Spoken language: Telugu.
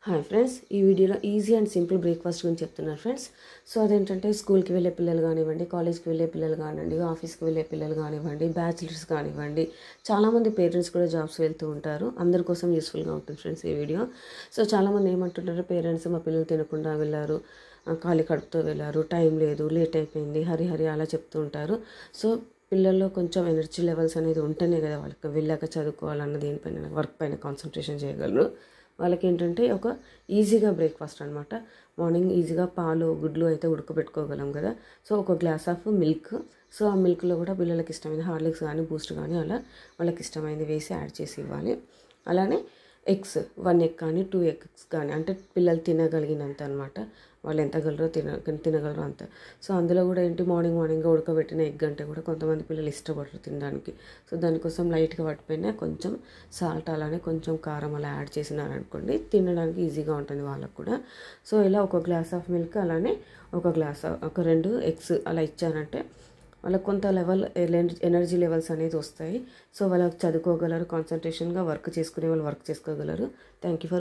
హాయ్ ఫ్రెండ్స్, ఈ వీడియోలో ఈజీ అండ్ సింపుల్ బ్రేక్ఫాస్ట్ గురించి చెప్తున్నారు ఫ్రెండ్స్. సో అదేంటంటే స్కూల్కి వెళ్ళే పిల్లలు కానివ్వండి, కాలేజ్కి వెళ్ళే పిల్లలు కానివ్వండి, ఆఫీస్కి వెళ్ళే పిల్లలు కానివ్వండి, బ్యాచిలర్స్ కానివ్వండి, చాలామంది పేరెంట్స్ కూడా జాబ్స్ వెళ్తూ ఉంటారు. అందరి కోసం యూస్ఫుల్గా ఉంటుంది ఫ్రెండ్స్ ఈ వీడియో. సో చాలామంది ఏమంటుంటారు, పేరెంట్స్ మా పిల్లలు తినకుండా వెళ్ళారు, ఖాళీ కడుపుతో వెళ్ళారు, టైం లేదు, లేట్ అయిపోయింది, హరి హరి అలా చెప్తూ ఉంటారు. సో పిల్లల్లో కొంచెం ఎనర్జీ లెవెల్స్ అనేది ఉంటేనే కదా వాళ్ళకి వెళ్ళాక చదువుకోవాలన్న దేనిపైన వర్క్ పైన కాన్సన్ట్రేషన్ చేయగలరు. వాళ్ళకి ఏంటంటే ఒక ఈజీగా బ్రేక్ఫాస్ట్ అనమాట. మార్నింగ్ ఈజీగా పాలు గుడ్లు అయితే ఉడకబెట్టుకోగలం కదా. సో ఒక గ్లాస్ ఆఫ్ మిల్క్, సో ఆ మిల్క్లో కూడా పిల్లలకి ఇష్టమైంది హార్లిక్స్ కానీ బూస్ట్ కానీ అలా వాళ్ళకి ఇష్టమైంది వేసి యాడ్ చేసి ఇవ్వాలి. అలానే ఎగ్స్ 1 ఎగ్ కానీ 2 ఎగ్స్ కానీ, అంటే పిల్లలు తినగలిగినంత అనమాట. వాళ్ళు ఎంత తినగలరో అంత. సో అందులో కూడా ఏంటి, మార్నింగ్ ఉడకబెట్టిన ఎగ్ అంటే కూడా కొంతమంది పిల్లలు ఇష్టపడరు తినడానికి. సో దానికోసం లైట్గా పట్టిపోయినా కొంచెం సాల్ట్ అలానే కొంచెం కారం అలా యాడ్ చేసినారనుకోండి, తినడానికి ఈజీగా ఉంటుంది వాళ్ళకు కూడా. సో ఇలా ఒక గ్లాస్ ఆఫ్ మిల్క్ అలానే ఒక 2 ఎగ్స్ అలా ఇచ్చారంటే వాళ్ళకి కొంత ఎనర్జీ లెవెల్స్ అనేది వస్తాయి. సో వాళ్ళకి చదువుకోగలరు, కాన్సన్ట్రేషన్గా వర్క్ చేసుకునే వాళ్ళు వర్క్ చేసుకోగలరు. Thank you for